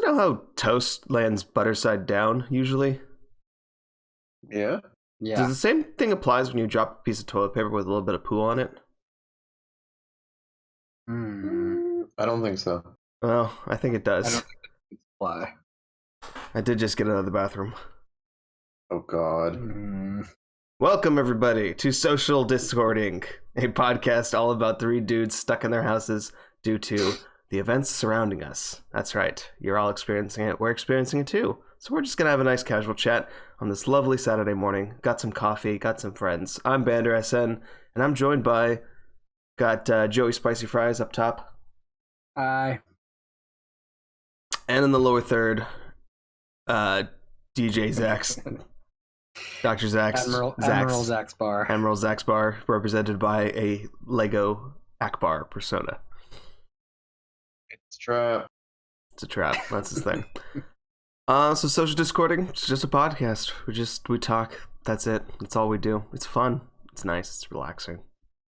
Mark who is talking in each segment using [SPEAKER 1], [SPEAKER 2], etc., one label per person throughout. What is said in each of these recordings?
[SPEAKER 1] know how toast lands butter side down usually?
[SPEAKER 2] Yeah.
[SPEAKER 1] Does the same thing applies when you drop a piece of toilet paper with a little bit of poo on it?
[SPEAKER 2] I don't think so.
[SPEAKER 1] Well, I think it
[SPEAKER 3] I
[SPEAKER 1] does.
[SPEAKER 3] don't think it apply.
[SPEAKER 1] I did just get out of the bathroom.
[SPEAKER 2] Oh God.
[SPEAKER 1] Welcome, everybody, to Social Discording, a podcast all about three dudes stuck in their houses due to the events surrounding us. That's right. You're all experiencing it. We're experiencing it too. So we're just going to have a nice casual chat on this lovely Saturday morning. Got some coffee, got some friends. I'm Bander SN, and I'm joined by... Got Joey Spicy Fries up top.
[SPEAKER 3] Hi.
[SPEAKER 1] And in the lower third, DJ Zax. Dr. Zax.
[SPEAKER 3] Admiral Zax Bar.
[SPEAKER 1] Admiral Zax Bar, represented by a Lego Akbar persona.
[SPEAKER 2] It's a trap.
[SPEAKER 1] It's a trap. That's his thing. So social discording, it's just a podcast. We talk. That's it. That's all we do. It's fun. It's nice. It's relaxing.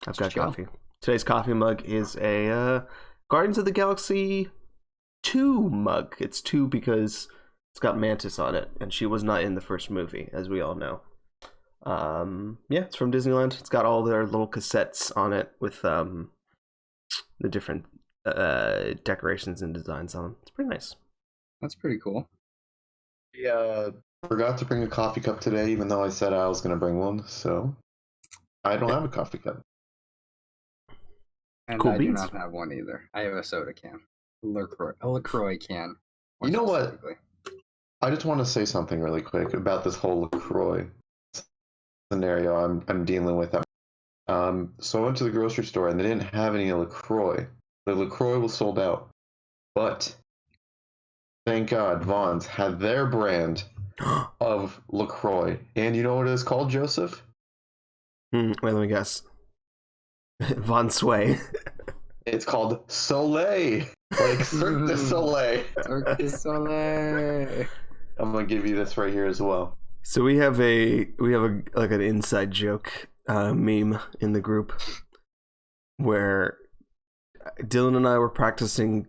[SPEAKER 1] I've got coffee. Today's coffee mug is a Guardians of the Galaxy 2 mug. It's 2 because it's got Mantis on it, and she was not in the first movie, as we all know. Yeah, it's from Disneyland. It's got all their little cassettes on it with the different decorations and designs on them. It's pretty nice.
[SPEAKER 3] That's pretty cool.
[SPEAKER 2] Yeah, forgot to bring a coffee cup today, even though I said I was going to bring one. So I don't have a coffee cup.
[SPEAKER 3] And
[SPEAKER 1] Cool
[SPEAKER 3] I
[SPEAKER 1] beans.
[SPEAKER 3] do not have one either. I have a soda can. A LaCroix can.
[SPEAKER 2] You know what? I just want to say something really quick about this whole LaCroix scenario I'm dealing with. So I went to the grocery store and they didn't have any LaCroix. The LaCroix was sold out. But thank God Vaughn's had their brand of LaCroix. And you know what it is called, Joseph?
[SPEAKER 1] Wait, let me guess. Von Sway.
[SPEAKER 2] It's called Soleil. Like Cirque du Soleil.
[SPEAKER 3] Cirque du Soleil.
[SPEAKER 2] I'm gonna give you this right here as well.
[SPEAKER 1] So we have like an inside joke meme in the group where Dylan and I were practicing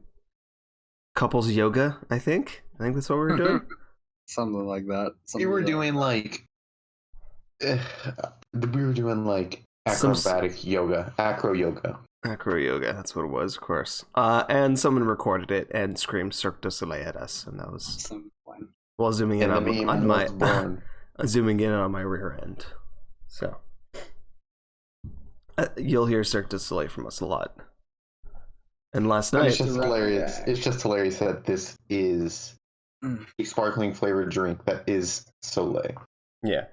[SPEAKER 1] couples yoga. I think that's what we were doing.
[SPEAKER 3] Something like that.
[SPEAKER 2] We were doing like acrobatic yoga, acro yoga.
[SPEAKER 1] Acro yoga, that's what it was, of course. And someone recorded it and screamed Cirque du Soleil at us, and that was
[SPEAKER 3] some fun.
[SPEAKER 1] well zooming in
[SPEAKER 2] And the
[SPEAKER 1] on
[SPEAKER 2] meme
[SPEAKER 1] my
[SPEAKER 2] was born.
[SPEAKER 1] zooming in on my rear end. So you'll hear Cirque du Soleil from us a lot. And last night,
[SPEAKER 2] It's just hilarious. It's just hilarious that this is a sparkling flavored drink that is Soleil.
[SPEAKER 1] yeah.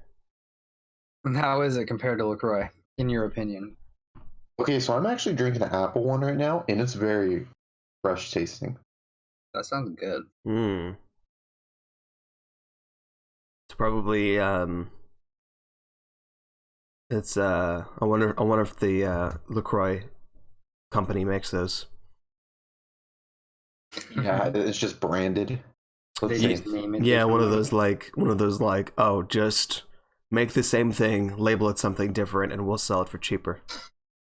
[SPEAKER 3] And how is it compared to LaCroix, in your opinion?
[SPEAKER 2] Okay, so I'm actually drinking an apple one right now, and it's very fresh tasting.
[SPEAKER 3] That sounds good.
[SPEAKER 1] It's probably it's I wonder if the LaCroix company makes those.
[SPEAKER 2] Yeah, it's just branded. So
[SPEAKER 3] They
[SPEAKER 2] it's
[SPEAKER 3] just name it
[SPEAKER 1] Yeah, one of
[SPEAKER 3] differently.
[SPEAKER 1] those like, oh, just make the same thing, label it something different, and we'll sell it for cheaper.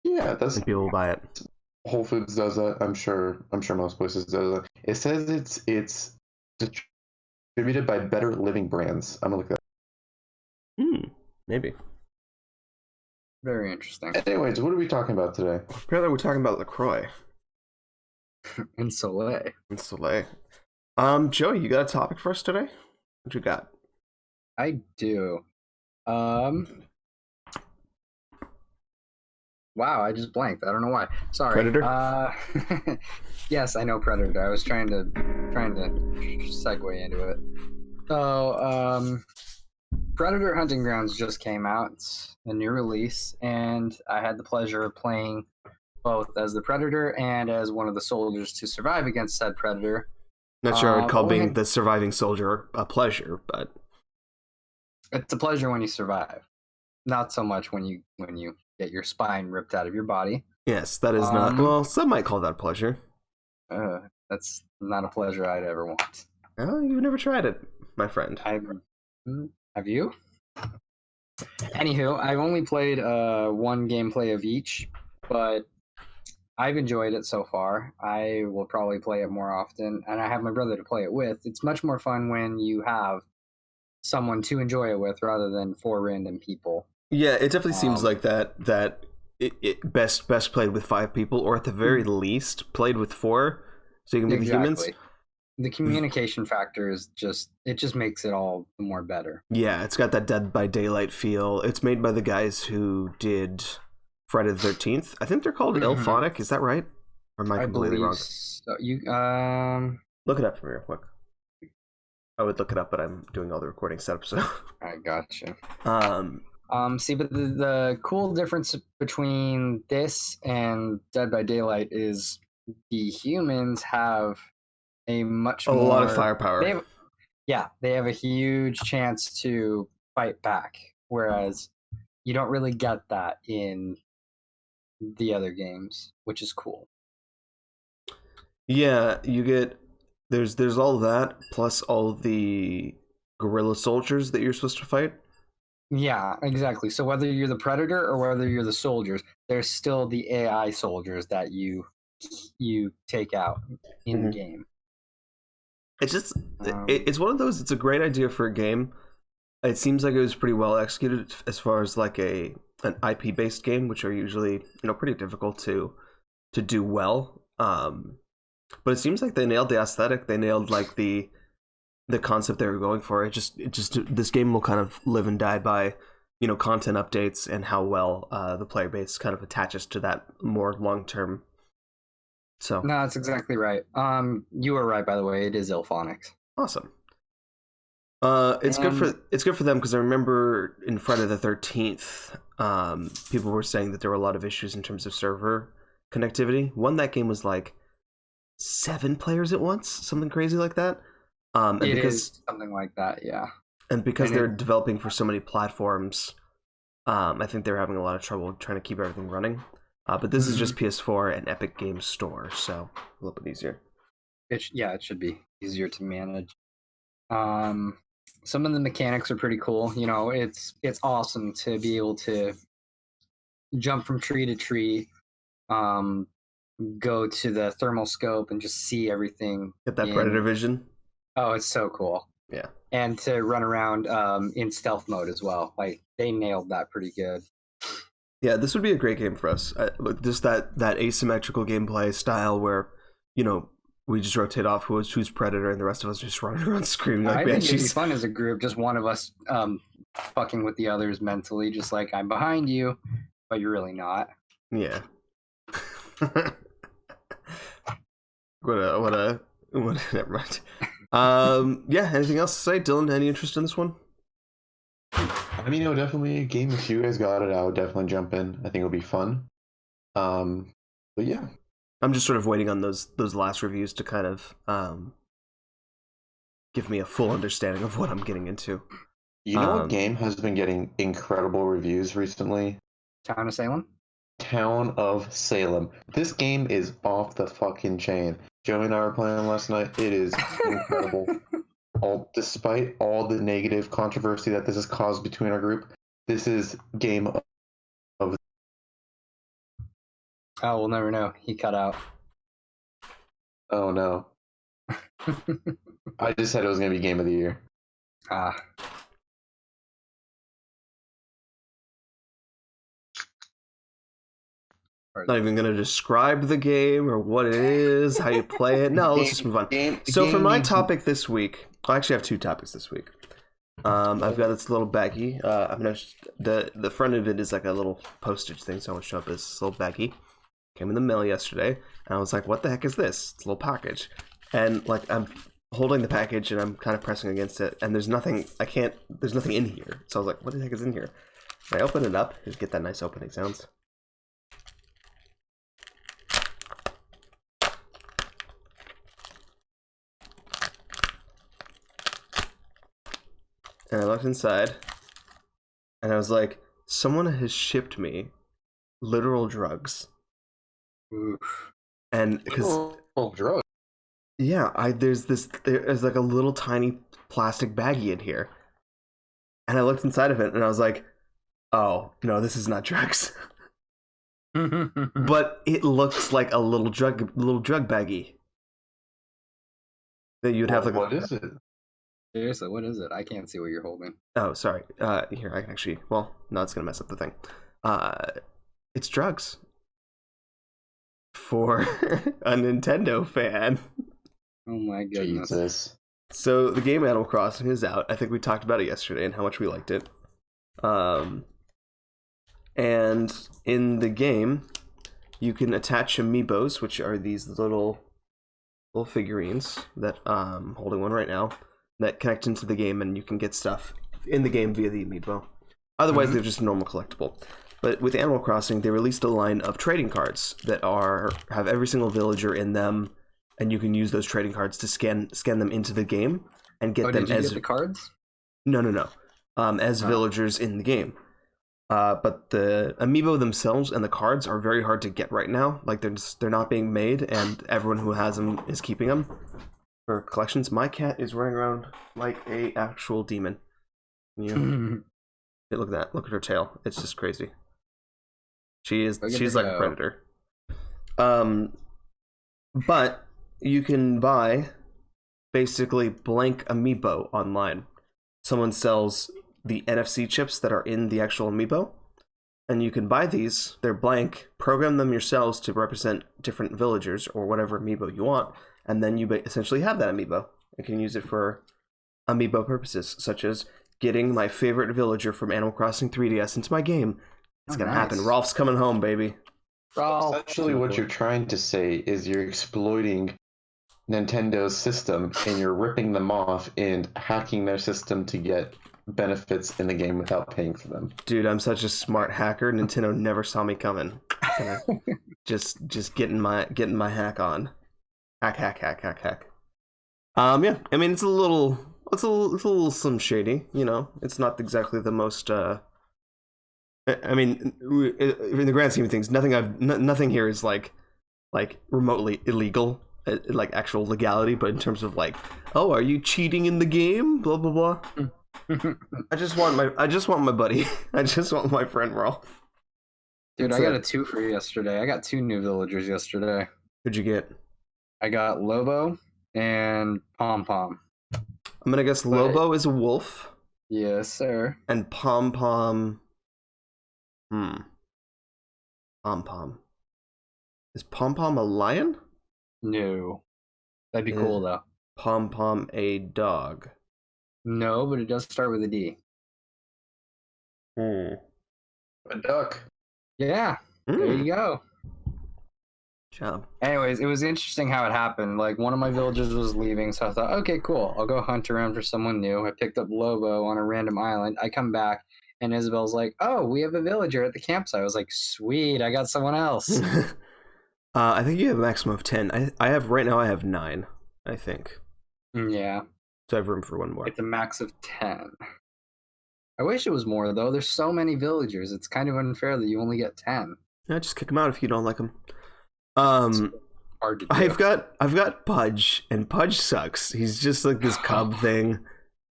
[SPEAKER 2] yeah, that's
[SPEAKER 1] And people will buy it.
[SPEAKER 2] Whole Foods does that. I'm sure most places do that. It says it's distributed by Better Living Brands. I'm gonna look that.
[SPEAKER 1] Maybe.
[SPEAKER 3] Very interesting.
[SPEAKER 2] Anyways, what are we talking about today?
[SPEAKER 1] Apparently, we're talking about LaCroix
[SPEAKER 3] And Soleil.
[SPEAKER 1] and Soleil. Joey, you got a topic for us today? What you got?
[SPEAKER 3] I do. Wow, I just blanked. I don't know why. Sorry.
[SPEAKER 1] Predator?
[SPEAKER 3] Yes, I know Predator. I was trying to segue into it. So, Predator Hunting Grounds just came out. It's a new release, and I had the pleasure of playing both as the Predator and as one of the soldiers to survive against said Predator.
[SPEAKER 1] Not sure I'd call
[SPEAKER 3] only-
[SPEAKER 1] being the surviving soldier a pleasure, but
[SPEAKER 3] It's a pleasure when you survive. Not so much when you get your spine ripped out of your body.
[SPEAKER 1] yes, that is not. Well, some might call that a pleasure.
[SPEAKER 3] That's not a pleasure I'd ever want.
[SPEAKER 1] Oh, you've never tried it, my friend.
[SPEAKER 3] Have you? Anywho, I've only played one gameplay of each, but I've enjoyed it so far. I will probably play it more often, and I have my brother to play it with. It's much more fun when you have someone to enjoy it with rather than four random people.
[SPEAKER 1] Yeah, it definitely seems
[SPEAKER 3] Um,
[SPEAKER 1] like that it best played with 5 people, or at the very least played with 4, so you can be the humans.
[SPEAKER 3] Exactly. The communication factor is just makes it all the more better.
[SPEAKER 1] Yeah, it's got that Dead by Daylight feel. It's made by the guys who did Friday the 13th. I think they're called Ilphonic. Is that right? Or am I completely wrong?
[SPEAKER 3] So. You
[SPEAKER 1] Look it up for me real quick. I would look it up, but I'm doing all the recording setup, so.
[SPEAKER 3] I gotcha.
[SPEAKER 1] Um,
[SPEAKER 3] See, but the cool difference between this and Dead by Daylight is the humans have a much
[SPEAKER 1] a
[SPEAKER 3] more
[SPEAKER 1] lot of firepower.
[SPEAKER 3] They have a huge chance to fight back, whereas you don't really get that in the other games, which is cool.
[SPEAKER 1] Yeah, you get there's all that plus all the guerrilla soldiers that you're supposed to fight.
[SPEAKER 3] Yeah, exactly. So whether you're the predator or whether you're the soldiers, there's still the AI soldiers that you take out in game.
[SPEAKER 1] It's just it's one of those. It's a great idea for a game. It seems like it was pretty well executed as far as like an IP based game, which are usually pretty difficult to do well. But it seems like they nailed the aesthetic. They nailed like the concept they were going for. It just this game will kind of live and die by content updates and how well the player base kind of attaches to that more long term. So
[SPEAKER 3] no, that's exactly right. You were right, by the way. It is Ilphonics.
[SPEAKER 1] Awesome. It's good for them because I remember in Friday the 13th, people were saying that there were a lot of issues in terms of server connectivity. That game was like 7 players at once, something crazy like that. And
[SPEAKER 3] it
[SPEAKER 1] because
[SPEAKER 3] is something like that, yeah.
[SPEAKER 1] And because they're developing for so many platforms, I think they're having a lot of trouble trying to keep everything running. But this is just PS4 and Epic Games Store, so a little bit easier.
[SPEAKER 3] It should be easier to manage. Some of the mechanics are pretty cool. It's awesome to be able to jump from tree to tree, go to the thermal scope and just see everything.
[SPEAKER 1] Get that predator vision.
[SPEAKER 3] Oh, it's so cool.
[SPEAKER 1] Yeah.
[SPEAKER 3] And to run around in stealth mode as well. Like, they nailed that pretty good.
[SPEAKER 1] Yeah, this would be a great game for us. Just that asymmetrical gameplay style where, we just rotate off who's predator and the rest of us just running around screaming like banshees. I think it'd be
[SPEAKER 3] fun as a group, just one of us fucking with the others mentally, just like, I'm behind you, but you're really not.
[SPEAKER 1] Yeah. What never mind. Yeah, anything else to say? Dylan, any interest in this one?
[SPEAKER 2] I mean, definitely a game. If you guys got it, I would definitely jump in. I think it'll be fun. But yeah.
[SPEAKER 1] I'm just sort of waiting on those last reviews to kind of give me a full understanding of what I'm getting into.
[SPEAKER 2] You know what game has been getting incredible reviews recently?
[SPEAKER 3] Town of Salem?
[SPEAKER 2] Town of Salem. This game is off the fucking chain. Joey and I were playing last night. It is incredible. Despite all the negative controversy that this has caused between our group, this is game of.
[SPEAKER 3] Oh, we'll never know. He cut out.
[SPEAKER 2] Oh no. I just said it was going to be game of the year.
[SPEAKER 3] Ah.
[SPEAKER 1] Not even going to describe the game or what it is, how you play it. No, let's just move on. So for my topic this week, I actually have 2 topics this week. I've got this little baggie. I'm gonna the front of it is like a little postage thing, so I'm gonna show up this little baggie. Came in the mail yesterday, and I was like, "What the heck is this? It's a little package." And like I'm holding the package, and I'm kind of pressing against it, and there's nothing. There's nothing in here. So I was like, "What the heck is in here?" And I open it up. Just get that nice opening sounds. And I looked inside, and I was like, someone has shipped me literal drugs.
[SPEAKER 3] Oof.
[SPEAKER 1] And because
[SPEAKER 2] drugs.
[SPEAKER 1] Yeah, there's like a little tiny plastic baggie in here. And I looked inside of it and I was like, oh, no, this is not drugs. but it looks like a little drug baggie that you'd have like.
[SPEAKER 2] What is it?
[SPEAKER 3] Seriously, what is it? I can't see what you're holding.
[SPEAKER 1] Oh, sorry. Here I can actually. Well, no, it's gonna mess up the thing. It's drugs for a Nintendo fan.
[SPEAKER 3] Oh my goodness.
[SPEAKER 2] Jesus.
[SPEAKER 1] So the game Animal Crossing is out. I think we talked about it yesterday and how much we liked it. And in the game, you can attach amiibos, which are these little figurines that I'm holding one right now that connect into the game, and you can get stuff in the game via the amiibo. Otherwise, they're just a normal collectible. But with Animal Crossing, they released a line of trading cards that have every single villager in them, and you can use those trading cards to scan them into the game and get them
[SPEAKER 3] did you
[SPEAKER 1] as
[SPEAKER 3] get the cards?
[SPEAKER 1] No. As villagers in the game. But the amiibo themselves and the cards are very hard to get right now. Like they're not being made, and everyone who has them is keeping them for collections. My cat is running around like a actual demon. You hey, look at that. Look at her tail. It's just crazy. She's like a predator. But you can buy basically blank amiibo online. Someone sells the NFC chips that are in the actual amiibo, and you can buy these. They're blank. Program them yourselves to represent different villagers or whatever amiibo you want, and then you essentially have that amiibo. You can use it for amiibo purposes, such as getting my favorite villager from Animal Crossing 3DS into my game. It's gonna happen. Rolf's coming home, baby.
[SPEAKER 3] Rolf.
[SPEAKER 2] Essentially, what you're trying to say is you're exploiting Nintendo's system, and you're ripping them off and hacking their system to get benefits in the game without paying for them.
[SPEAKER 1] Dude, I'm such a smart hacker. Nintendo never saw me coming. Just getting my hack on. Hack. Yeah, I mean it's a little Slim Shady, you know. It's not exactly the most I mean, in the grand scheme of things, nothing here is like remotely illegal, like actual legality. But in terms of like, oh, are you cheating in the game? Blah blah blah. I just want my buddy. I just want my friend Rolf.
[SPEAKER 3] Dude, I got a 2 for you yesterday. I got 2 new villagers yesterday.
[SPEAKER 1] Who'd you get?
[SPEAKER 3] I got Lobo and Pom Pom.
[SPEAKER 1] I'm gonna guess Lobo is a wolf.
[SPEAKER 3] Yes, sir.
[SPEAKER 1] And Pom Pom. Pom Pom. Is Pom Pom a lion?
[SPEAKER 3] No. That'd be cool though.
[SPEAKER 1] Pom Pom a dog?
[SPEAKER 3] No, but it does start with a D.
[SPEAKER 2] A duck.
[SPEAKER 3] Yeah. There you go.
[SPEAKER 1] Job.
[SPEAKER 3] Anyways, it was interesting how it happened. Like, one of my villagers was leaving, so I thought, okay, cool. I'll go hunt around for someone new. I picked up Lobo on a random island. I come back, and Isabel's like, oh, we have a villager at the campsite. I was like, sweet, I got someone else.
[SPEAKER 1] I think you have a maximum of 10. I have 9, I think.
[SPEAKER 3] Yeah.
[SPEAKER 1] So I have room for one more.
[SPEAKER 3] It's a max of 10. I wish it was more, though. There's so many villagers. It's kind of unfair that you only get 10.
[SPEAKER 1] Yeah, just kick them out if you don't like them.
[SPEAKER 3] Hard to do.
[SPEAKER 1] I've got Pudge, and Pudge sucks. He's just like this cub thing.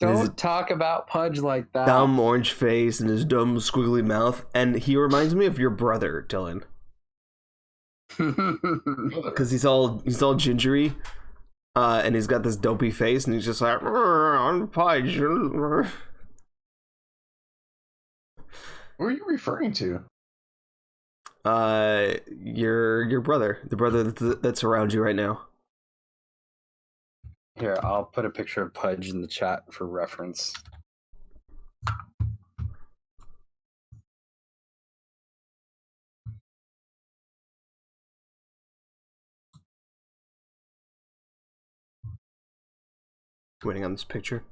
[SPEAKER 3] Don't talk about Pudge like that.
[SPEAKER 1] Dumb orange face and his dumb squiggly mouth, and he reminds me of your brother, Dylan. Because he's all gingery, and he's got this dopey face, and he's just like, I'm Pudge.
[SPEAKER 2] Who are you referring to?
[SPEAKER 1] Your brother, the brother that's around you right now.
[SPEAKER 3] Here, I'll put a picture of Pudge in the chat for reference.
[SPEAKER 1] Waiting on this picture.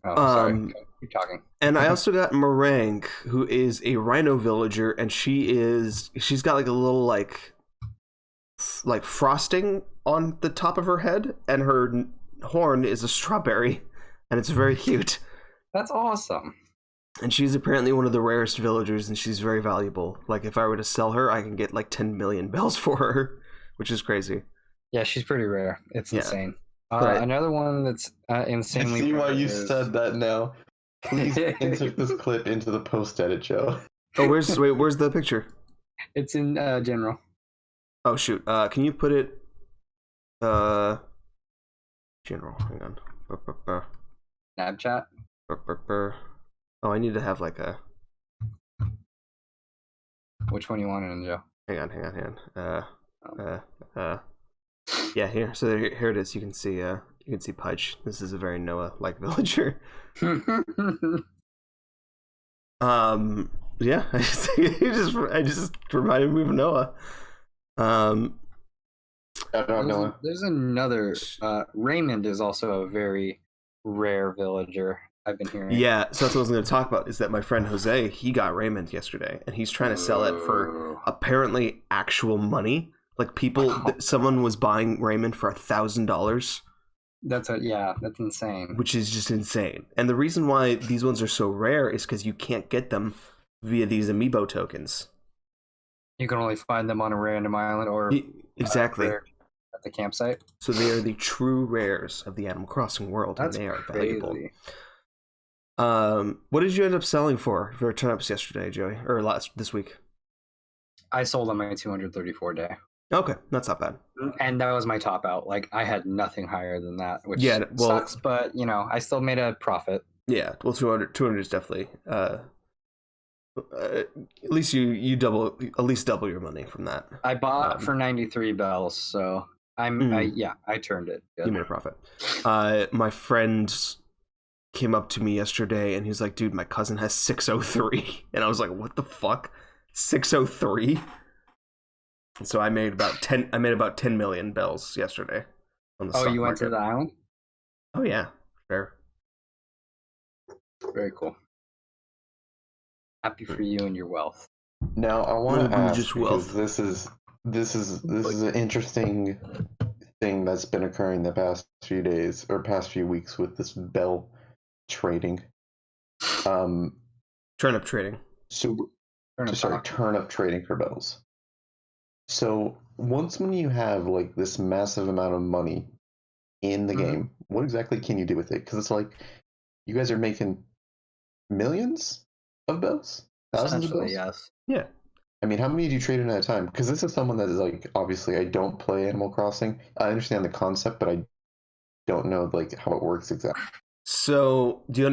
[SPEAKER 3] Oh, sorry. Okay, keep talking.
[SPEAKER 1] And I also got Meringue, who is a rhino villager, and she's got like a little like frosting on the top of her head, and her horn is a strawberry, and it's very cute.
[SPEAKER 3] That's awesome.
[SPEAKER 1] And she's apparently one of the rarest villagers, and she's very valuable. Like, if I were to sell her, I can get like 10 million bells for her, which is crazy.
[SPEAKER 3] Yeah, she's pretty rare. It's insane.
[SPEAKER 1] But
[SPEAKER 3] another one that's insanely
[SPEAKER 2] I see why you
[SPEAKER 3] is...
[SPEAKER 2] said that now. Please insert this clip into the post-edit, Joe.
[SPEAKER 1] Oh, where's the picture?
[SPEAKER 3] It's in general.
[SPEAKER 1] Oh shoot. Can you put it general? Hang on.
[SPEAKER 3] Snapchat.
[SPEAKER 1] Oh, I need to have like a.
[SPEAKER 3] Which one you want in, Joe?
[SPEAKER 1] Hang on. Yeah, here. So here it is. You can see Pudge. This is a very Noah-like villager. Yeah, I just reminded me of Noah.
[SPEAKER 3] There's another. Raymond is also a very rare villager. I've been hearing.
[SPEAKER 1] Yeah, so that's what I was going to talk about. Is that my friend Jose? He got Raymond yesterday, and he's trying to sell it for apparently actual money. Like someone was buying Raymond for $1,000.
[SPEAKER 3] That's insane.
[SPEAKER 1] Which is just insane. And the reason why these ones are so rare is because you can't get them via these amiibo tokens.
[SPEAKER 3] You can only find them on a random island or
[SPEAKER 1] exactly
[SPEAKER 3] at the campsite.
[SPEAKER 1] So they are the true rares of the Animal Crossing world,
[SPEAKER 3] That's
[SPEAKER 1] and they are
[SPEAKER 3] crazy.
[SPEAKER 1] valuable. What did you end up selling for turnips yesterday, Joey, or this week?
[SPEAKER 3] I sold on my 234 day.
[SPEAKER 1] Okay, that's not bad.
[SPEAKER 3] And that was my top out. Like, I had nothing higher than that, which sucks, but, I still made a profit.
[SPEAKER 1] Yeah, well, 200 is definitely, at least you double your money from that.
[SPEAKER 3] I bought for 93 bells, so I turned it. Good.
[SPEAKER 1] You made a profit. My friend came up to me yesterday, and he was like, dude, my cousin has 603. And I was like, what the fuck? 603? So I made about 10 million bells yesterday on the stock
[SPEAKER 3] you went
[SPEAKER 1] market.
[SPEAKER 3] to the island?
[SPEAKER 1] Oh yeah, fair.
[SPEAKER 3] Very cool. Happy for you and your wealth.
[SPEAKER 2] Now I want to ask,
[SPEAKER 1] just wealth.
[SPEAKER 2] This is an interesting thing that's been occurring the past few days or past few weeks with this bell trading.
[SPEAKER 1] Turnip trading.
[SPEAKER 2] Turnip trading for bells. So when you have like this massive amount of money in the game, what exactly can you do with it? Because it's like you guys are making millions of bells, thousands of bells.
[SPEAKER 3] Yes.
[SPEAKER 1] Yeah.
[SPEAKER 2] I mean, how many do you trade in at a time? Because this is someone that is like, obviously, I don't play Animal Crossing. I understand the concept, but I don't know like how it works exactly.
[SPEAKER 1] So do you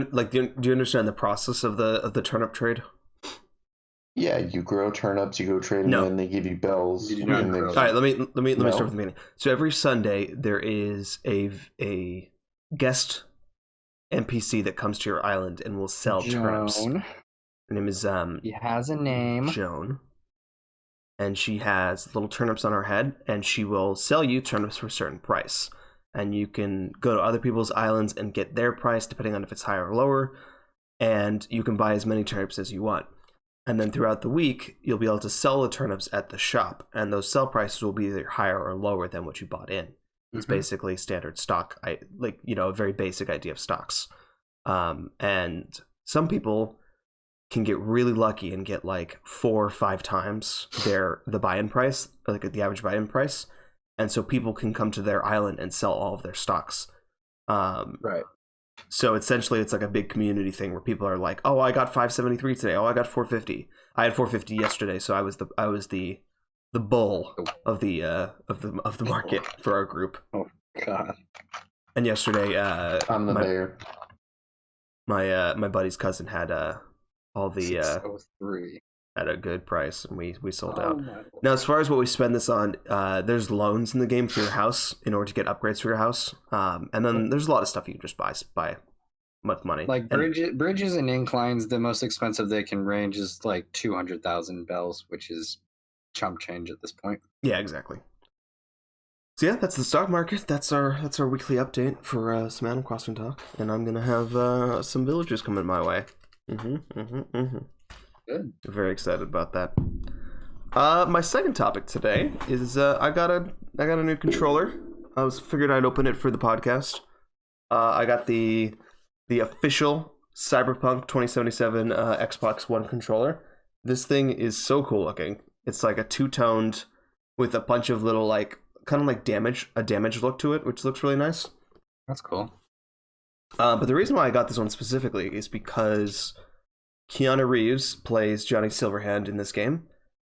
[SPEAKER 1] understand the process of the turnip trade?
[SPEAKER 2] Yeah, you grow turnips, you go trade them in, they give you bells.
[SPEAKER 1] All right, let me start from the beginning. So every Sunday there is a guest NPC that comes to your island and will sell turnips. Her name is
[SPEAKER 3] He has a name.
[SPEAKER 1] Joan. And she has little turnips on her head, and she will sell you turnips for a certain price. And you can go to other people's islands and get their price depending on if it's higher or lower, and you can buy as many turnips as you want. And then throughout the week, you'll be able to sell the turnips at the shop, and those sell prices will be either higher or lower than what you bought in. It's basically standard stock, a very basic idea of stocks. And some people can get really lucky and get like 4 or 5 times the buy-in price, like the average buy-in price. And so people can come to their island and sell all of their stocks.
[SPEAKER 3] Right.
[SPEAKER 1] So essentially, it's like a big community thing where people are like, "Oh, I got 573 today. Oh, I got 450. I had 450 yesterday, so I was the bull of the market for our group."
[SPEAKER 3] Oh God!
[SPEAKER 1] And yesterday,
[SPEAKER 2] I'm the mayor.
[SPEAKER 1] My buddy's cousin had all the
[SPEAKER 3] 603
[SPEAKER 1] at a good price, and we sold out. Now, as far as what we spend this on, there's loans in the game for your house in order to get upgrades for your house, and then there's a lot of stuff you can just buy with money.
[SPEAKER 3] Like bridges and inclines, the most expensive they can range is like 200,000 bells, which is chump change at this point.
[SPEAKER 1] Yeah, exactly. So yeah, that's the stock market. That's our weekly update for some Animal Crossing talk, and I'm gonna have some villagers coming my way.
[SPEAKER 3] Good.
[SPEAKER 1] Very excited about that. My second topic today is I got a new controller. Figured I'd open it for the podcast. I got the official Cyberpunk 2077 Xbox One controller. This thing is so cool looking. It's like a two-toned with a bunch of little like kind of like damage look to it, which looks really nice.
[SPEAKER 3] That's cool.
[SPEAKER 1] But the reason why I got this one specifically is because Keanu Reeves plays Johnny Silverhand in this game,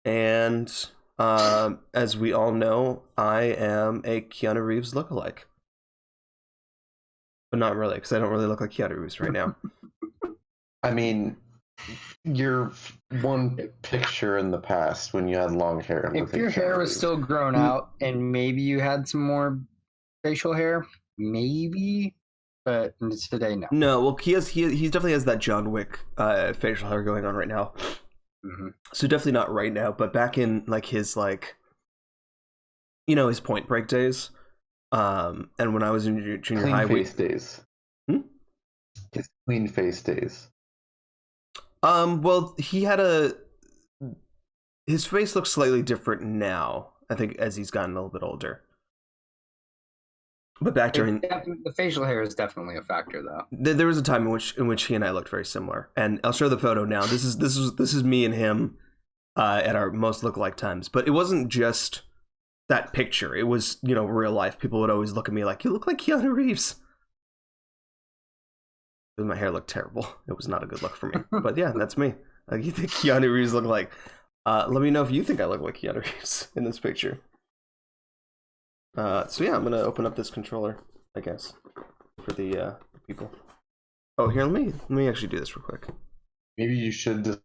[SPEAKER 1] And as we all know, I am a Keanu Reeves lookalike. But not really, because I don't really look like Keanu Reeves right now.
[SPEAKER 2] I mean, you're one picture in the past when you had long hair. And
[SPEAKER 3] If your hair was still grown out and maybe you had some more facial hair, maybe, but today, no.
[SPEAKER 1] No, well, he definitely has that John Wick facial hair going on right now.
[SPEAKER 3] Mm-hmm.
[SPEAKER 1] So definitely not right now, but back in like his his Point Break days, and when I was in junior high,
[SPEAKER 2] face days. His clean face days.
[SPEAKER 1] Well, his face looks slightly different now, I think, as he's gotten a little bit older. But back during
[SPEAKER 3] the facial hair is definitely a factor, though.
[SPEAKER 1] There was a time in which he and I looked very similar, and I'll show the photo now. This is me and him at our most lookalike times. But it wasn't just that picture; it was real life. People would always look at me like, "You look like Keanu Reeves." My hair looked terrible. It was not a good look for me. But yeah, that's me. Like, you think Keanu Reeves look like? Let me know if you think I look like Keanu Reeves in this picture. So yeah, I'm gonna open up this controller, I guess, for the people. Oh, here, let me actually do this real quick.
[SPEAKER 2] Maybe you should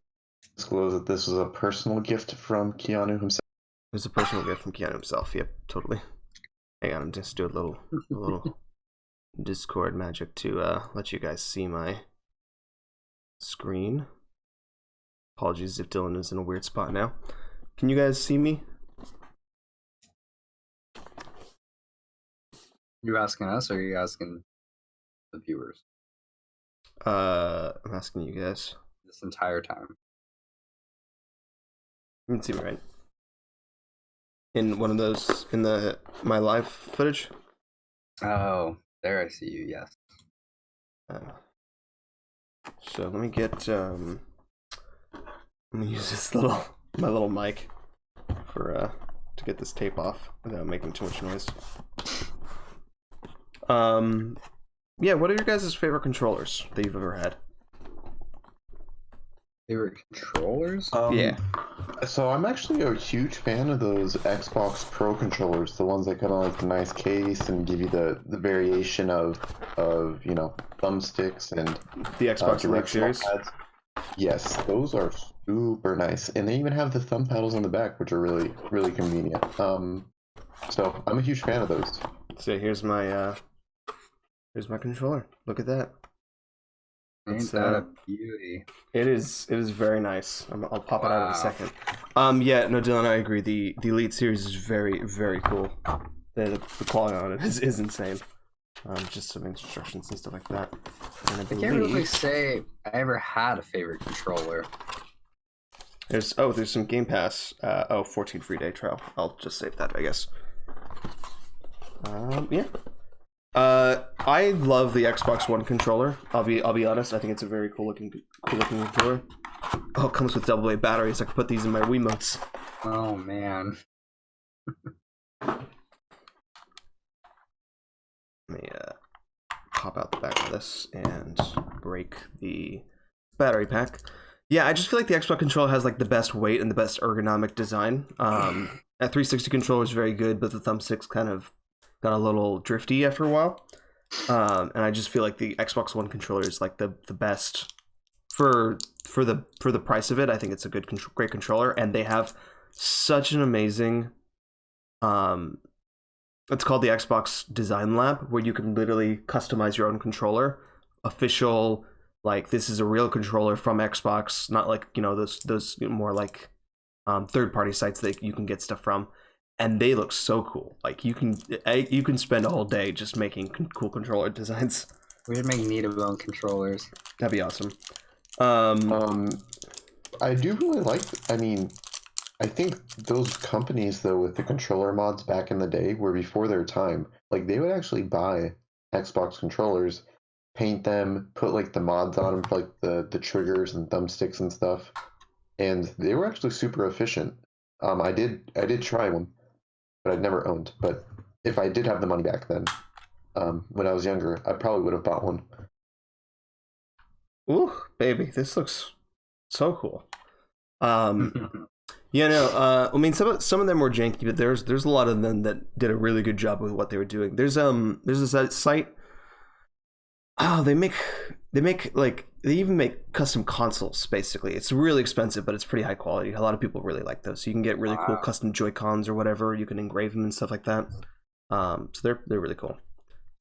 [SPEAKER 2] disclose that this was a personal gift from Keanu himself.
[SPEAKER 1] It was a personal gift from Keanu himself. Yep, totally. Hang on, I'm just do a little Discord magic to let you guys see my screen. Apologies if Dylan is in a weird spot now. Can you guys see me?
[SPEAKER 3] You asking us, or are you asking the viewers?
[SPEAKER 1] I'm asking you guys.
[SPEAKER 3] This entire time.
[SPEAKER 1] You can see me, right? In one of those, in my live footage?
[SPEAKER 3] Oh, there I see you, yes.
[SPEAKER 1] So let me get, let me use my little mic for, to get this tape off without making too much noise. Yeah, what are your guys' favorite controllers that you've ever had?
[SPEAKER 3] Favorite controllers?
[SPEAKER 1] Yeah.
[SPEAKER 2] So I'm actually a huge fan of those Xbox Pro controllers, the ones that come on like the nice case and give you the variation of thumbsticks and
[SPEAKER 1] the Xbox Live series.
[SPEAKER 2] Pads. Yes, those are super nice, and they even have the thumb paddles on the back, which are really really convenient. So I'm a huge fan of those.
[SPEAKER 1] So here's my controller. Look at that.
[SPEAKER 3] Ain't that a beauty?
[SPEAKER 1] It is very nice. I'll pop it out in a second. Yeah, no, Dylan, I agree. The Elite series is very, very cool. The quality on it is insane. Just some instructions and stuff like that. And I
[SPEAKER 3] can't really say I ever had a favorite controller.
[SPEAKER 1] There's some Game Pass. 14 free day trial. I'll just save that, I guess. Yeah. I love the Xbox One controller. I'll be honest. I think it's a very cool looking controller. Oh, it comes with AA batteries. I can put these in my Wiimotes.
[SPEAKER 3] Oh man.
[SPEAKER 1] Let me pop out the back of this and break the battery pack. Yeah, I just feel like the Xbox controller has like the best weight and the best ergonomic design. That 360 controller is very good, but the thumbsticks kind of got a little drifty after a while. And I just feel like the Xbox One controller is like the best for the price of it. I think it's a great controller, and they have such an amazing it's called the Xbox Design Lab, where you can literally customize your own controller. Official, like, this is a real controller from Xbox, not like, those more like third-party sites that you can get stuff from. And they look so cool. Like, you can spend a whole day just making cool controller designs.
[SPEAKER 3] We should make amiibo controllers.
[SPEAKER 1] That'd be awesome.
[SPEAKER 2] I do really like. I mean, I think those companies though with the controller mods back in the day were before their time. Like, they would actually buy Xbox controllers, paint them, put like the mods on them for like the triggers and thumbsticks and stuff, and they were actually super efficient. I did try one, but I'd never owned. But if I did have the money back then, when I was younger, I probably would have bought one.
[SPEAKER 1] Ooh, baby, this looks so cool. Yeah, no. I mean, some of them were janky, but there's a lot of them that did a really good job with what they were doing. There's this site. Oh, they even make custom consoles. Basically, it's really expensive, but it's pretty high quality. A lot of people really like those. So you can get really cool custom Joy-Cons or whatever. You can engrave them and stuff like that. So they're really cool.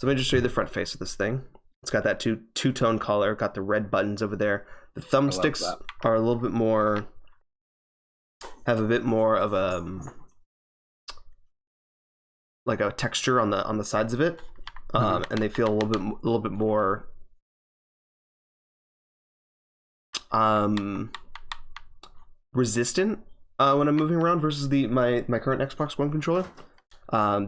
[SPEAKER 1] So let me just show you the front face of this thing. It's got that two-tone color. Got the red buttons over there. The thumbsticks are a little bit more. Have a bit more of a like a texture on the sides of it, and they feel a little bit more resistant when I'm moving around versus my current Xbox One controller.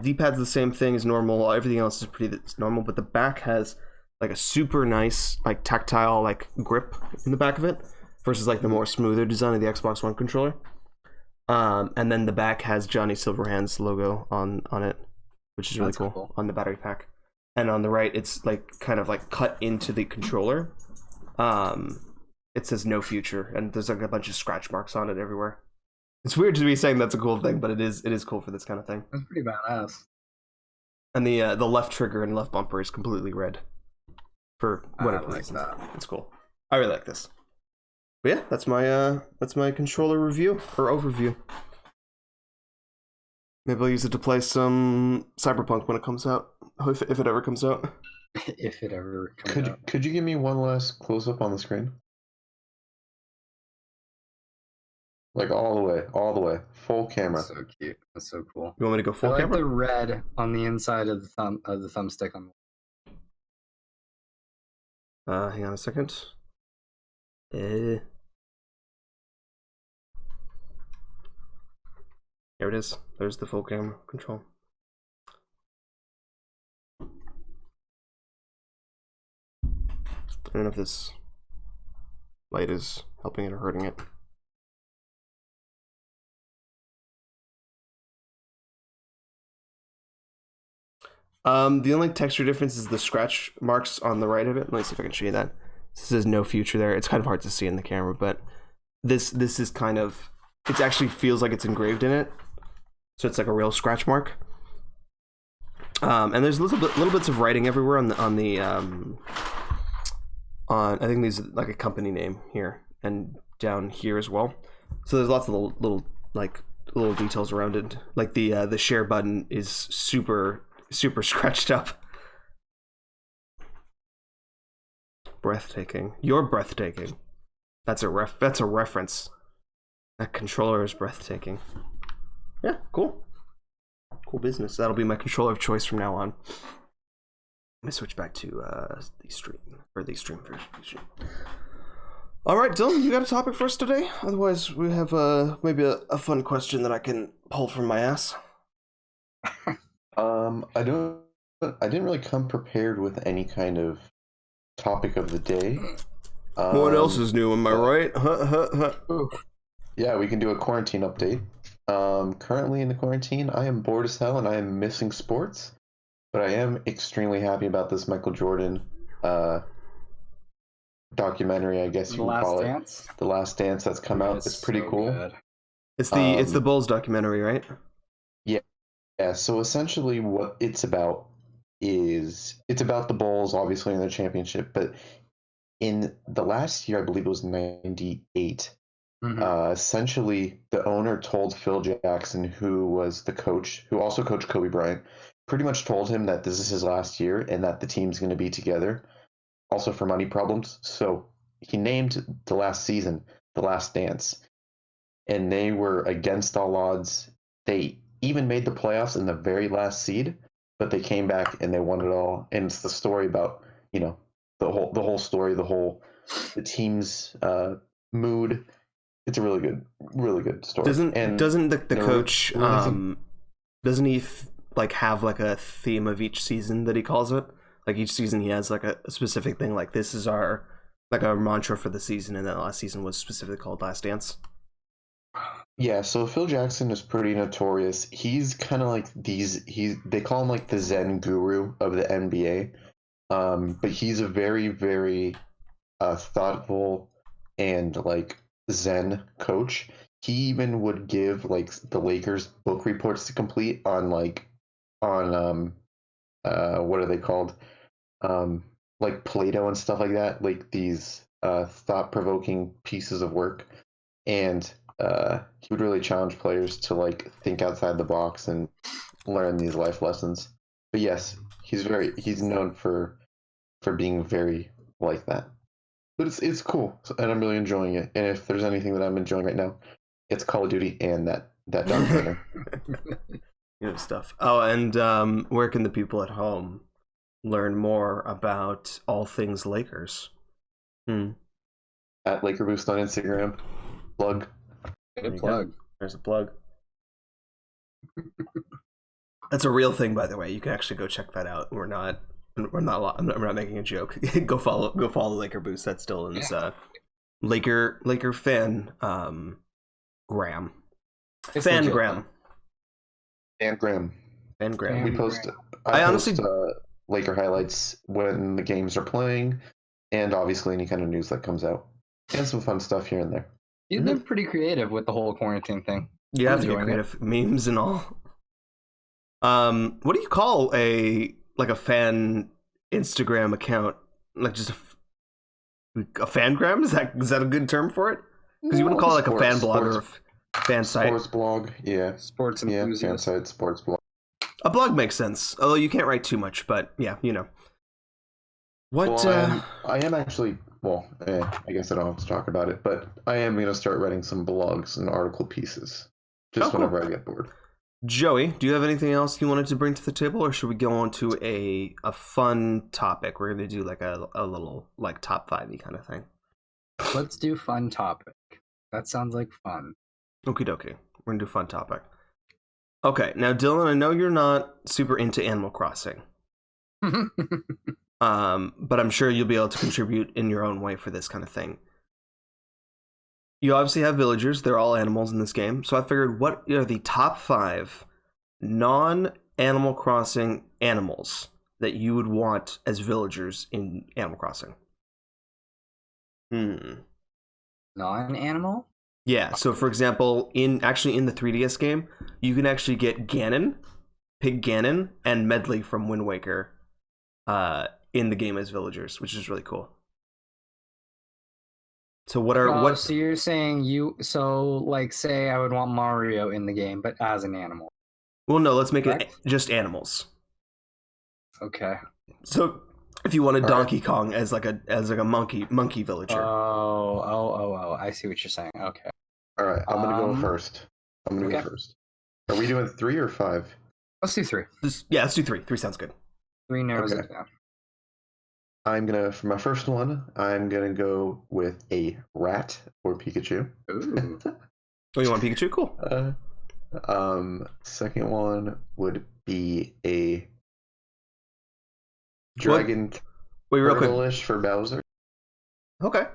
[SPEAKER 1] D-pad's the same thing as normal. Everything else is pretty normal, but the back has like a super nice like tactile like grip in the back of it versus like the more smoother design of the Xbox One controller. And then the back has Johnny Silverhand's logo on it, which is really cool on the battery pack. And on the right, it's like kind of like cut into the controller. It says "No Future," and there's like a bunch of scratch marks on it everywhere. It's weird to be saying that's a cool thing, but it is cool for this kind of thing.
[SPEAKER 3] That's pretty badass.
[SPEAKER 1] And the left trigger and left bumper is completely red for whatever reason. It's cool. I really like this. But yeah, that's my controller review or overview. Maybe I'll use it to play some Cyberpunk when it comes out, if it ever comes out.
[SPEAKER 3] If it ever comes out.
[SPEAKER 2] Could you give me one last close up on the screen? Like all the way, full camera.
[SPEAKER 3] That's so cute. That's so cool.
[SPEAKER 1] You want me to go full
[SPEAKER 3] I like
[SPEAKER 1] camera?
[SPEAKER 3] the red on the inside of the thumbstick on.
[SPEAKER 1] Hang on a second. Here it is. There's the full camera control. I don't know if this light is helping it or hurting it. The only texture difference is the scratch marks on the right of it. Let me see if I can show you that. This says "No Future" there. It's kind of hard to see in the camera, but this is kind of, it actually feels like it's engraved in it. So it's like a real scratch mark. And there's little bits of writing everywhere on I think these are like a company name here and down here as well. So there's lots of little details around it. Like the share button is super scratched up. Breathtaking. You're breathtaking. That's a reference. That controller is breathtaking. Yeah, cool. Cool business. That'll be my controller of choice from now on. Let me switch back to the stream version. All right, Dylan, you got a topic for us today? Otherwise, we have maybe a fun question that I can pull from my ass.
[SPEAKER 2] I didn't really come prepared with any kind of topic of the day.
[SPEAKER 1] What else is new? Am I right?
[SPEAKER 2] Yeah, we can do a quarantine update. Currently in the quarantine, I am bored as hell and I am missing sports, but I am extremely happy about this Michael Jordan documentary, I guess you would call it. The Last Dance that's come out. It's pretty cool.
[SPEAKER 3] Good.
[SPEAKER 1] It's the Bulls documentary, right?
[SPEAKER 2] Yeah, so essentially what it's about is it's about the Bulls, obviously, in the championship, but in the last year, I believe it was 98, essentially the owner told Phil Jackson, who was the coach, who also coached Kobe Bryant, pretty much told him that this is his last year and that the team's going to be together, also for money problems. So he named the last season The Last Dance, and they were against all odds. They even made the playoffs in the very last seed, but they came back and they won it all. And it's the story about, the whole story, the team's mood. It's a really good story.
[SPEAKER 1] Doesn't the coach doesn't he have like a theme of each season that he calls it? Like each season he has like a specific thing, like this is our mantra for the season, and then last season was specifically called Last Dance.
[SPEAKER 2] Yeah, so Phil Jackson is pretty notorious. He's kind of like they call him like the Zen guru of the NBA. But he's a very, very thoughtful and like Zen coach. he even would give like the Lakers book reports to complete on what are they called? Um, like Plato and stuff like that, like these thought-provoking pieces of work. And he would really challenge players to like think outside the box and learn these life lessons. But yes, he's known for being very like that. But it's cool, and I'm really enjoying it. And if there's anything that I'm enjoying right now, it's Call of Duty and that documentary.
[SPEAKER 1] Good stuff. Oh, and where can the people at home learn more about all things Lakers?
[SPEAKER 2] At Laker Boost on Instagram. Plug.
[SPEAKER 3] Good plug.
[SPEAKER 1] There's a plug. That's a real thing, by the way. You can actually go check that out. I'm not making a joke. go follow Laker Boost. That's still in his Laker fan gram. Fangram.
[SPEAKER 2] Fangram. We post. I honestly post Laker highlights when the games are playing, and obviously any kind of news that comes out, and some fun stuff here and there.
[SPEAKER 3] You've been pretty creative with the whole quarantine thing.
[SPEAKER 1] You have to get creative, memes and all. What do you call a fan Instagram account? Like just a fangram? Is that a good term for it? Because you wouldn't call it like a fan blog or a fan site.
[SPEAKER 2] Sports blog, yeah.
[SPEAKER 3] Sports enthusiast.
[SPEAKER 2] Yeah, fan site, sports blog.
[SPEAKER 1] A blog makes sense, although you can't write too much. But yeah, you know. What?
[SPEAKER 2] Well, I am actually. Well, I guess I don't have to talk about it, but I am going to start writing some blogs and article pieces just whenever I get bored.
[SPEAKER 1] Joey, do you have anything else you wanted to bring to the table, or should we go on to a fun topic? We're going to do like a little like top 5-y kind of thing.
[SPEAKER 3] Let's do fun topic. That sounds like fun.
[SPEAKER 1] Okie dokie. We're going to do fun topic. Okay, now Dylan, I know you're not super into Animal Crossing. But I'm sure you'll be able to contribute in your own way for this kind of thing. You obviously have villagers. They're all animals in this game. So I figured, what are the top 5 non-Animal Crossing animals that you would want as villagers in Animal Crossing?
[SPEAKER 3] Non-animal?
[SPEAKER 1] Yeah, so for example, in the 3DS game, you can actually get Ganon, Pig Ganon, and Medley from Wind Waker in the game as villagers, which is really cool. So
[SPEAKER 3] so you're saying say I would want Mario in the game, but as an animal.
[SPEAKER 1] Well, no, let's make it just animals.
[SPEAKER 3] Okay.
[SPEAKER 1] So if you wanted Donkey Kong as like a monkey villager.
[SPEAKER 3] Oh, I see what you're saying. Okay.
[SPEAKER 2] All right, I'm going to go first. Go first. Are we doing 3 or 5?
[SPEAKER 3] Let's do 3.
[SPEAKER 1] Let's do 3. 3 sounds good.
[SPEAKER 3] 3 narrows it down.
[SPEAKER 2] For my first one, I'm gonna go with a rat or Pikachu.
[SPEAKER 3] Ooh.
[SPEAKER 1] Oh, you want Pikachu? Cool.
[SPEAKER 2] Second one would be a dragon.
[SPEAKER 1] Wait, real quick.
[SPEAKER 2] For Bowser.
[SPEAKER 1] Okay.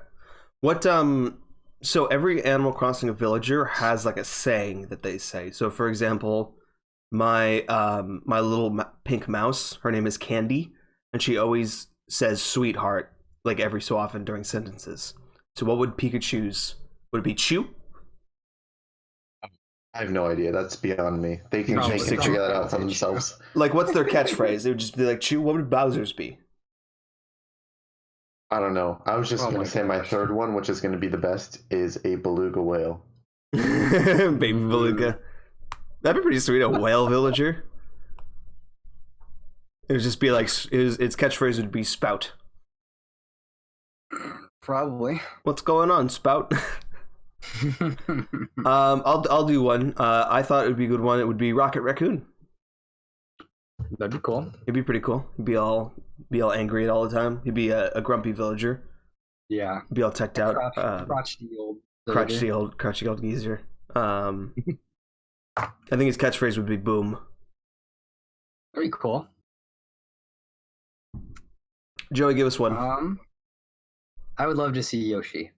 [SPEAKER 1] What? So every Animal Crossing villager has like a saying that they say. So, for example, my little pink mouse, her name is Candy, and she always says "sweetheart" like every so often during sentences. So what would Pikachu's? Would it be Chew?
[SPEAKER 2] I have no idea. That's beyond me. They can figure that out for themselves.
[SPEAKER 1] Like, what's their catchphrase? It would just be like Chew. What would Bowser's be?
[SPEAKER 2] I don't know. I was just going to say my third one, which is going to be the best, is a beluga whale.
[SPEAKER 1] Baby beluga. That'd be pretty sweet. A whale villager. It would just be like its catchphrase would be "Spout."
[SPEAKER 3] Probably.
[SPEAKER 1] What's going on, Spout? I'll do one. I thought it would be a good one. It would be Rocket Raccoon.
[SPEAKER 3] That'd be cool.
[SPEAKER 1] It'd be pretty cool. He'd be all angry all the time. He'd be a grumpy villager.
[SPEAKER 3] Yeah.
[SPEAKER 1] He'd be all teched out.
[SPEAKER 3] Crotchety
[SPEAKER 1] old geezer. I think his catchphrase would be "Boom."
[SPEAKER 3] Very cool.
[SPEAKER 1] Joey, give us one.
[SPEAKER 3] I would love to see Yoshi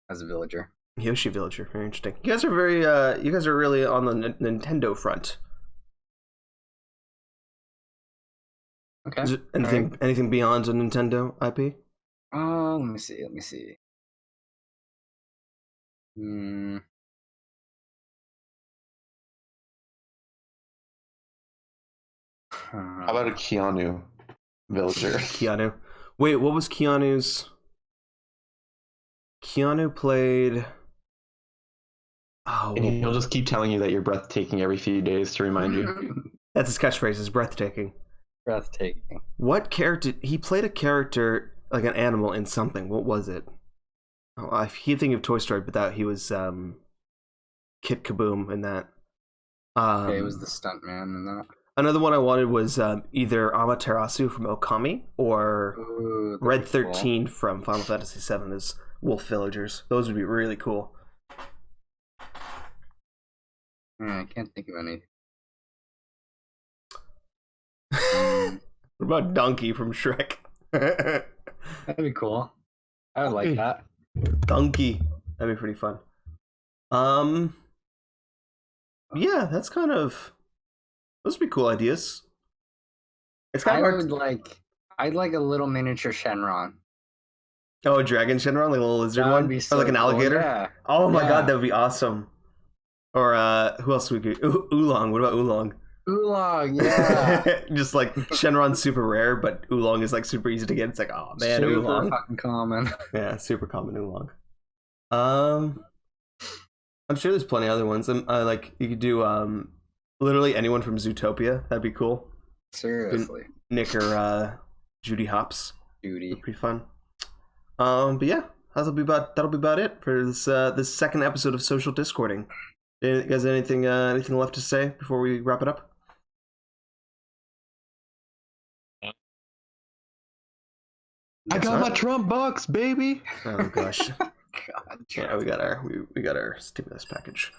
[SPEAKER 3] as a villager.
[SPEAKER 1] Yoshi villager, very interesting. You guys are really on the Nintendo front.
[SPEAKER 3] Okay.
[SPEAKER 1] Is there anything beyond a Nintendo IP?
[SPEAKER 3] Let me see.
[SPEAKER 2] How about a Keanu villager?
[SPEAKER 1] Keanu. Wait, what was Keanu's? Keanu played. Oh,
[SPEAKER 2] And he'll just keep telling you that you're breathtaking every few days to remind you.
[SPEAKER 1] that's his catchphrase. Is breathtaking.
[SPEAKER 3] Breathtaking.
[SPEAKER 1] What character? He played a character like an animal in something. What was it? Oh, I keep thinking of Toy Story, but that he was Kit Kaboom in that.
[SPEAKER 3] Okay, it was the stuntman in that.
[SPEAKER 1] Another one I wanted was either Amaterasu from Okami or
[SPEAKER 3] Ooh,
[SPEAKER 1] Red
[SPEAKER 3] that'd be cool.
[SPEAKER 1] 13 from Final Fantasy VII as wolf villagers. Those would be really cool.
[SPEAKER 3] I can't think of any.
[SPEAKER 1] What about Donkey from Shrek?
[SPEAKER 3] That'd be cool. I would like that.
[SPEAKER 1] Donkey. That'd be pretty fun. Yeah, that's kind of. Those would be cool ideas. It's kind of hard.
[SPEAKER 3] I'd like a little miniature Shenron.
[SPEAKER 1] Oh, a dragon Shenron, like a little lizard
[SPEAKER 3] That would
[SPEAKER 1] one,
[SPEAKER 3] be
[SPEAKER 1] or
[SPEAKER 3] so
[SPEAKER 1] like an
[SPEAKER 3] cool,
[SPEAKER 1] alligator.
[SPEAKER 3] yeah.
[SPEAKER 1] Oh my
[SPEAKER 3] Yeah.
[SPEAKER 1] god, that would be awesome. Or who else would we get? Oolong. What about Oolong?
[SPEAKER 3] Oolong, yeah.
[SPEAKER 1] Just like Shenron's super rare, but Oolong is like super easy to get. It's like, oh man,
[SPEAKER 3] Super
[SPEAKER 1] Oolong.
[SPEAKER 3] fucking common.
[SPEAKER 1] Yeah, super common Oolong. I'm sure there's plenty of other ones. Like you could do literally anyone from Zootopia. That'd be cool.
[SPEAKER 3] Seriously.
[SPEAKER 1] Nick or Judy Hopps.
[SPEAKER 3] Judy.
[SPEAKER 1] Pretty fun. But yeah, that'll be about it for this second episode of Social Discording. You guys have anything left to say before we wrap it up?
[SPEAKER 2] I got my Trump box, baby.
[SPEAKER 1] Oh gosh.
[SPEAKER 3] God,
[SPEAKER 1] Yeah, we got our stimulus package.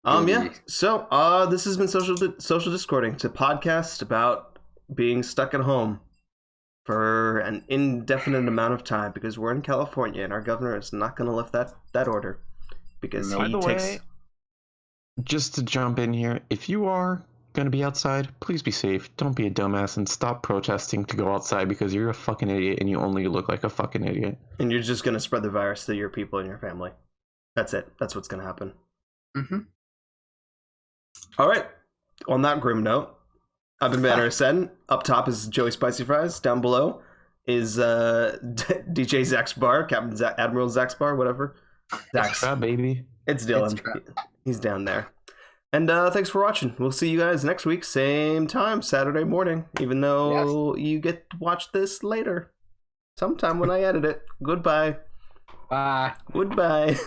[SPEAKER 3] Goody.
[SPEAKER 1] Yeah. So, this has been social discording. It's a podcast about being stuck at home for an indefinite amount of time because we're in California and our governor is not going to lift that order because
[SPEAKER 2] By
[SPEAKER 1] he
[SPEAKER 2] the
[SPEAKER 1] takes.
[SPEAKER 2] way, just to jump in here, if you are going to be outside, please be safe. Don't be a dumbass and stop protesting to go outside because you're a fucking idiot and you only look like a fucking idiot.
[SPEAKER 1] And you're just going to spread the virus to your people and your family. That's it. That's what's going to happen.
[SPEAKER 3] Mm-hmm.
[SPEAKER 1] All right. On that grim note, I've been Banner Sen. Up top is Joey Spicy Fries. Down below is DJ Zach's Bar, Admiral Zach's Bar, whatever. Zach's.
[SPEAKER 2] Baby.
[SPEAKER 1] It's Dylan. He's down there. And thanks for watching. We'll see you guys next week, same time, Saturday morning, even though you get to watch this later. Sometime when I edit it. Goodbye.
[SPEAKER 3] Bye.
[SPEAKER 1] Goodbye.